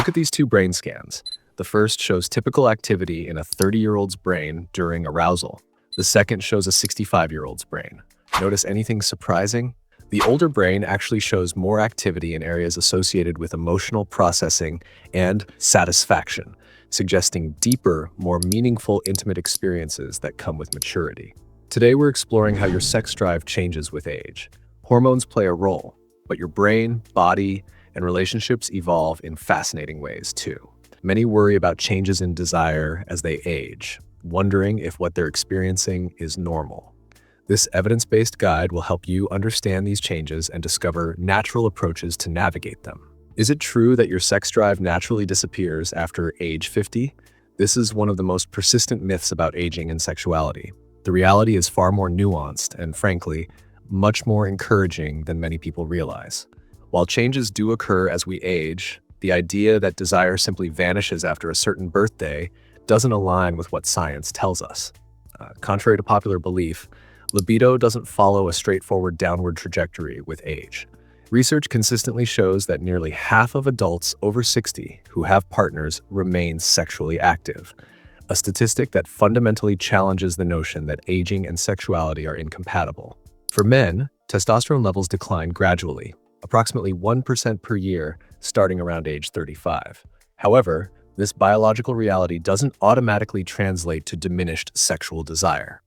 Look at these two brain scans. The first shows typical activity in a 30-year-old's brain during arousal. The second shows a 65-year-old's brain. Notice anything surprising? The older brain actually shows more activity in areas associated with emotional processing and satisfaction, suggesting deeper, more meaningful, intimate experiences that come with maturity. Today, we're exploring how your sex drive changes with age. Hormones play a role, but your brain, body, and relationships evolve in fascinating ways too. Many worry about changes in desire as they age, wondering if what they're experiencing is normal. This evidence-based guide will help you understand these changes and discover natural approaches to navigate them. Is it true that your sex drive naturally disappears after age 50? This is one of the most persistent myths about aging and sexuality. The reality is far more nuanced and, frankly, much more encouraging than many people realize. While changes do occur as we age, the idea that desire simply vanishes after a certain birthday doesn't align with what science tells us. Contrary to popular belief, libido doesn't follow a straightforward downward trajectory with age. Research consistently shows that nearly half of adults over 60 who have partners remain sexually active, a statistic that fundamentally challenges the notion that aging and sexuality are incompatible. For men, testosterone levels decline gradually, approximately 1% per year, starting around age 35. However, this biological reality doesn't automatically translate to diminished sexual desire.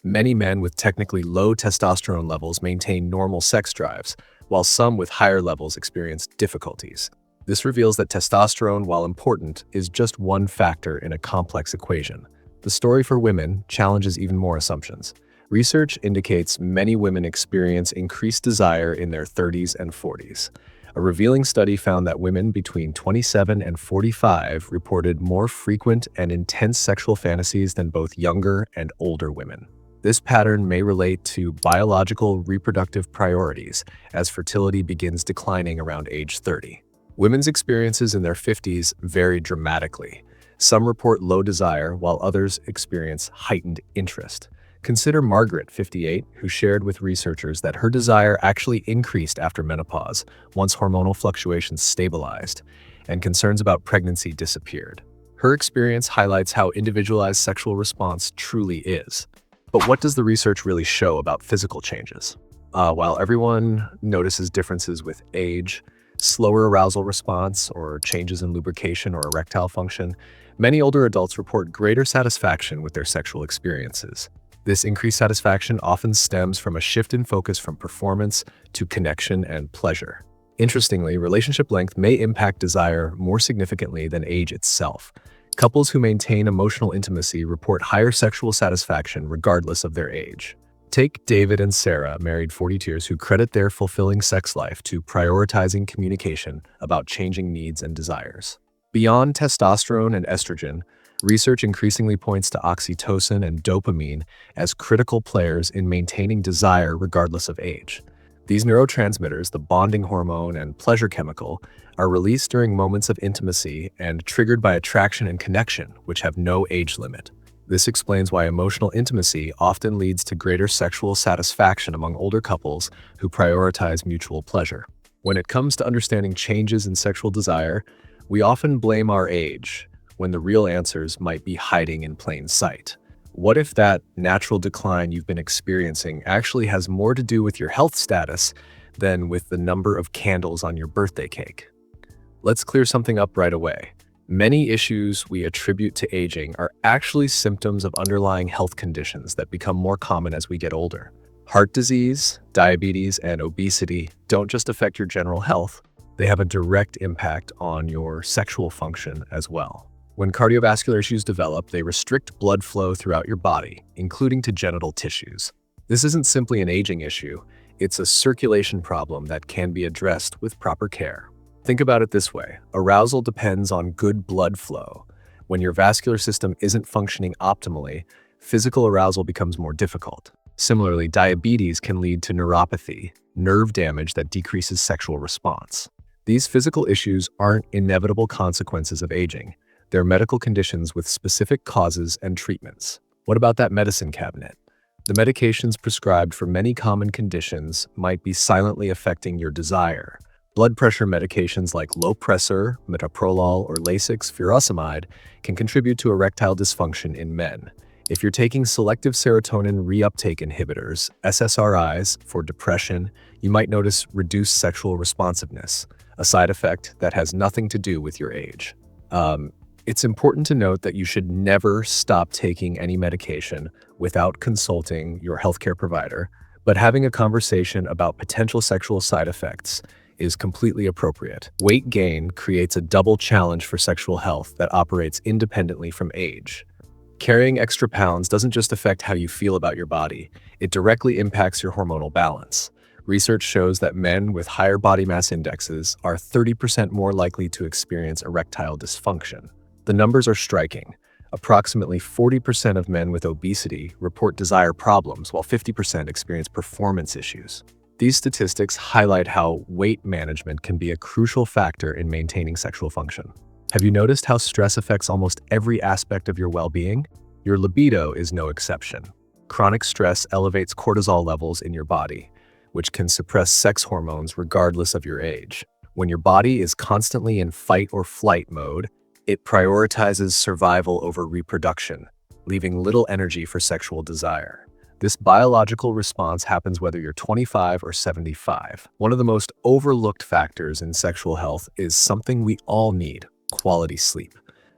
Many men with technically low testosterone levels maintain normal sex drives, while some with higher levels experience difficulties. This reveals that testosterone, while important, is just one factor in a complex equation. The story for women challenges even more assumptions. Research indicates many women experience increased desire in their 30s and 40s. A revealing study found that women between 27 and 45 reported more frequent and intense sexual fantasies than both younger and older women. This pattern may relate to biological reproductive priorities as fertility begins declining around age 30. Women's experiences in their 50s vary dramatically. Some report low desire, while others experience heightened interest. Consider Margaret, 58, who shared with researchers that her desire actually increased after menopause once hormonal fluctuations stabilized and concerns about pregnancy disappeared. Her experience highlights how individualized sexual response truly is. But what does the research really show about physical changes? While everyone notices differences with age, slower arousal response, or changes in lubrication or erectile function, many older adults report greater satisfaction with their sexual experiences. This increased satisfaction often stems from a shift in focus from performance to connection and pleasure. Interestingly, relationship length may impact desire more significantly than age itself. Couples who maintain emotional intimacy report higher sexual satisfaction regardless of their age. Take David and Sarah, married 42 years, who credit their fulfilling sex life to prioritizing communication about changing needs and desires. Beyond testosterone and estrogen, research increasingly points to oxytocin and dopamine as critical players in maintaining desire regardless of age. These neurotransmitters, the bonding hormone and pleasure chemical, are released during moments of intimacy and triggered by attraction and connection, which have no age limit. This explains why emotional intimacy often leads to greater sexual satisfaction among older couples who prioritize mutual pleasure. When it comes to understanding changes in sexual desire, we often blame our age, when the real answers might be hiding in plain sight. What if that natural decline you've been experiencing actually has more to do with your health status than with the number of candles on your birthday cake? Let's clear something up right away. Many issues we attribute to aging are actually symptoms of underlying health conditions that become more common as we get older. Heart disease, diabetes, and obesity don't just affect your general health, they have a direct impact on your sexual function as well. When cardiovascular issues develop, they restrict blood flow throughout your body, including to genital tissues. This isn't simply an aging issue, it's a circulation problem that can be addressed with proper care. Think about it this way: arousal depends on good blood flow. When your vascular system isn't functioning optimally, physical arousal becomes more difficult. Similarly, diabetes can lead to neuropathy, nerve damage that decreases sexual response. These physical issues aren't inevitable consequences of aging. They're medical conditions with specific causes and treatments. What about that medicine cabinet? The medications prescribed for many common conditions might be silently affecting your desire. Blood pressure medications like low pressor, metoprolol, or Lasix furosemide can contribute to erectile dysfunction in men. If you're taking selective serotonin reuptake inhibitors, SSRIs, for depression, you might notice reduced sexual responsiveness, a side effect that has nothing to do with your age. It's important to note that you should never stop taking any medication without consulting your healthcare provider, but having a conversation about potential sexual side effects is completely appropriate. Weight gain creates a double challenge for sexual health that operates independently from age. Carrying extra pounds doesn't just affect how you feel about your body, it directly impacts your hormonal balance. Research shows that men with higher body mass indexes are 30% more likely to experience erectile dysfunction. The numbers are striking. Approximately 40% of men with obesity report desire problems, while 50% experience performance issues. These statistics highlight how weight management can be a crucial factor in maintaining sexual function. Have you noticed how stress affects almost every aspect of your well-being? Your libido is no exception. Chronic stress elevates cortisol levels in your body, which can suppress sex hormones regardless of your age. When your body is constantly in fight or flight mode, it prioritizes survival over reproduction, leaving little energy for sexual desire. This biological response happens whether you're 25 or 75. One of the most overlooked factors in sexual health is something we all need: quality sleep.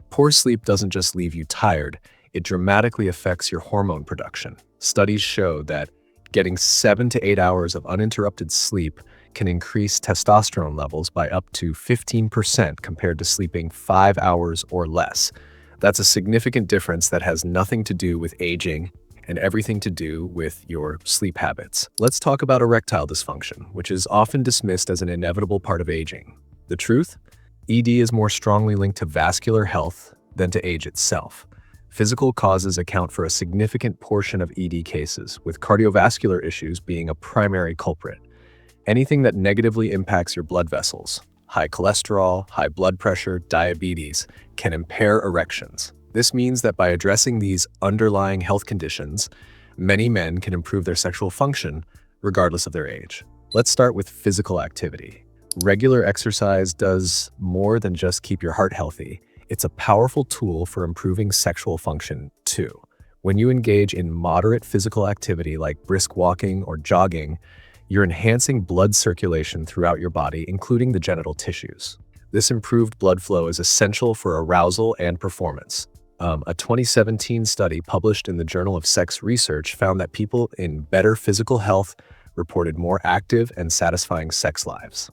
Poor sleep doesn't just leave you tired, it dramatically affects your hormone production. Studies show that getting 7 to 8 hours of uninterrupted sleep can increase testosterone levels by up to 15% compared to sleeping 5 hours or less. That's a significant difference that has nothing to do with aging and everything to do with your sleep habits. Let's talk about erectile dysfunction, which is often dismissed as an inevitable part of aging. The truth? ED is more strongly linked to vascular health than to age itself. Physical causes account for a significant portion of ED cases, with cardiovascular issues being a primary culprit. Anything that negatively impacts your blood vessels, high cholesterol, high blood pressure, diabetes, can impair erections. This means that by addressing these underlying health conditions, many men can improve their sexual function regardless of their age. Let's start with physical activity. Regular exercise does more than just keep your heart healthy. It's a powerful tool for improving sexual function too. When you engage in moderate physical activity like brisk walking or jogging, you're enhancing blood circulation throughout your body, including the genital tissues. This improved blood flow is essential for arousal and performance. A 2017 study published in the Journal of Sex Research found that people in better physical health reported more active and satisfying sex lives.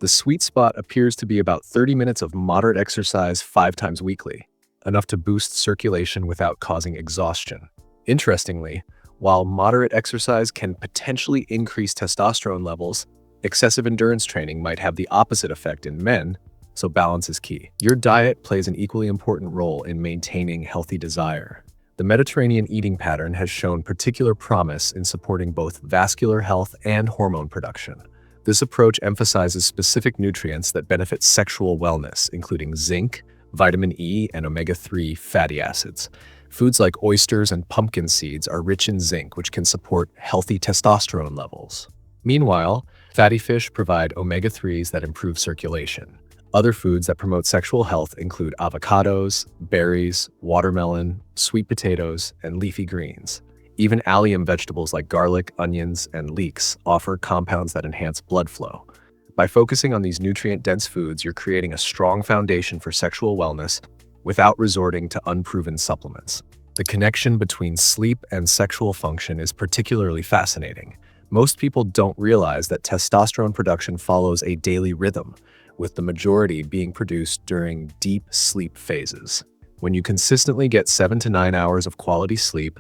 The sweet spot appears to be about 30 minutes of moderate exercise 5 times weekly, enough to boost circulation without causing exhaustion. Interestingly, while moderate exercise can potentially increase testosterone levels, excessive endurance training might have the opposite effect in men, so balance is key. Your diet plays an equally important role in maintaining healthy desire. The Mediterranean eating pattern has shown particular promise in supporting both vascular health and hormone production. This approach emphasizes specific nutrients that benefit sexual wellness, including zinc, vitamin E, and omega-3 fatty acids. Foods like oysters and pumpkin seeds are rich in zinc, which can support healthy testosterone levels. Meanwhile, fatty fish provide omega-3s that improve circulation. Other foods that promote sexual health include avocados, berries, watermelon, sweet potatoes, and leafy greens. Even allium vegetables like garlic, onions, and leeks offer compounds that enhance blood flow. By focusing on these nutrient-dense foods, you're creating a strong foundation for sexual wellness without resorting to unproven supplements. The connection between sleep and sexual function is particularly fascinating. Most people don't realize that testosterone production follows a daily rhythm, with the majority being produced during deep sleep phases. When you consistently get 7 to 9 hours of quality sleep,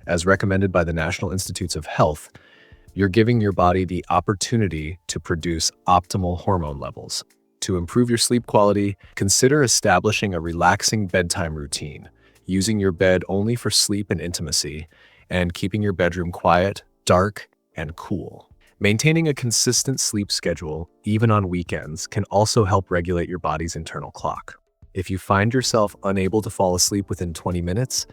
as recommended by the National Institutes of Health, you're giving your body the opportunity to produce optimal hormone levels. To improve your sleep quality, consider establishing a relaxing bedtime routine, using your bed only for sleep and intimacy, and keeping your bedroom quiet, dark, and cool. Maintaining a consistent sleep schedule, even on weekends, can also help regulate your body's internal clock. If you find yourself unable to fall asleep within 20 minutes,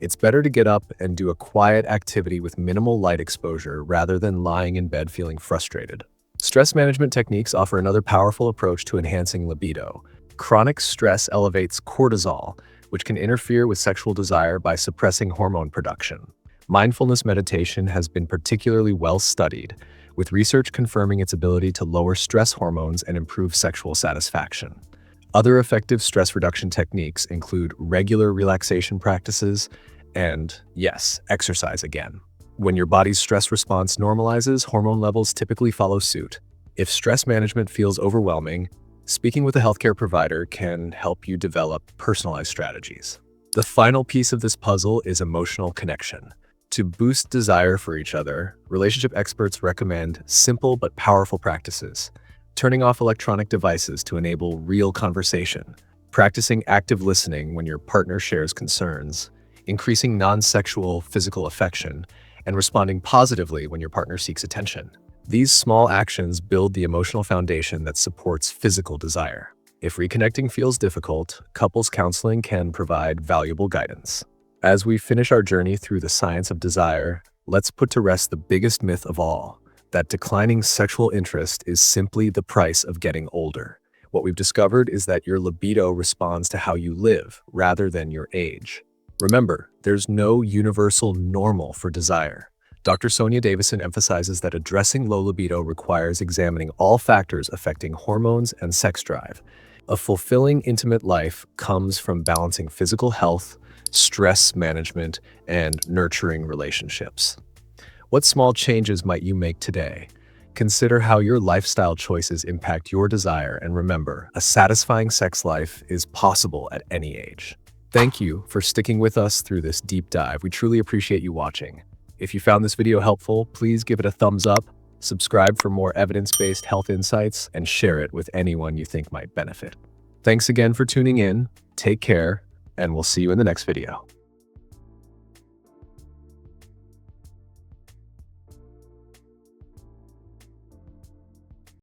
it's better to get up and do a quiet activity with minimal light exposure rather than lying in bed feeling frustrated. Stress management techniques offer another powerful approach to enhancing libido. Chronic stress elevates cortisol, which can interfere with sexual desire by suppressing hormone production. Mindfulness meditation has been particularly well studied, with research confirming its ability to lower stress hormones and improve sexual satisfaction. Other effective stress reduction techniques include regular relaxation practices and, yes, exercise again. When your body's stress response normalizes, hormone levels typically follow suit. If stress management feels overwhelming, speaking with a healthcare provider can help you develop personalized strategies. The final piece of this puzzle is emotional connection. To boost desire for each other, relationship experts recommend simple but powerful practices. Turning off electronic devices to enable real conversation, practicing active listening when your partner shares concerns, increasing non-sexual physical affection, and responding positively when your partner seeks attention. These small actions build the emotional foundation that supports physical desire. If reconnecting feels difficult, couples counseling can provide valuable guidance. As we finish our journey through the science of desire, let's put to rest the biggest myth of all, that declining sexual interest is simply the price of getting older. What we've discovered is that your libido responds to how you live rather than your age. Remember, there's no universal normal for desire. Dr. Sonia Davison emphasizes that addressing low libido requires examining all factors affecting hormones and sex drive. A fulfilling, intimate life comes from balancing physical health, stress management, and nurturing relationships. What small changes might you make today? Consider how your lifestyle choices impact your desire, and remember, a satisfying sex life is possible at any age. Thank you for sticking with us through this deep dive. We truly appreciate you watching. If you found this video helpful, please give it a thumbs up, subscribe for more evidence-based health insights, and share it with anyone you think might benefit. Thanks again for tuning in, take care, and we'll see you in the next video.